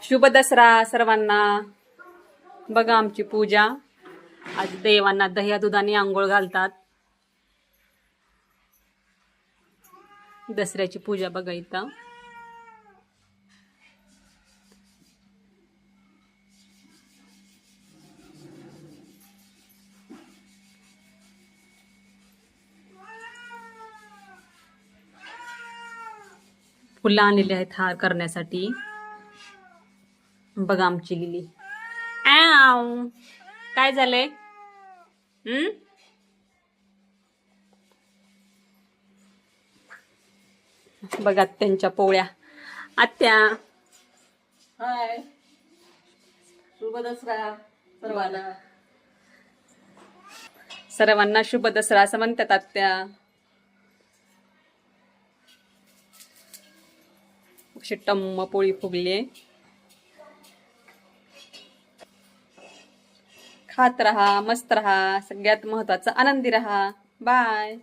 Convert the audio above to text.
शुभ दसरा सर्वांना. बघा आमची पूजा. आज देवांना दह्या दुधाने आंघोळ घालतात. दसऱ्याची पूजा बघा इथं. फुलं आणलेली आहेत हार करण्यासाठी. बघा आमची लिली. काय झालंय? बघा त्यांच्या पोळ्या. आत्या हाय, शुभ दसरा सर्वांना. सर्वांना शुभ दसरा असं म्हणतात आत्या. अशी टम्म पोळी फुगली. खात रहा, मस्त रहा, सगळ्यात महत्वाचं आनंदी रहा. बाय.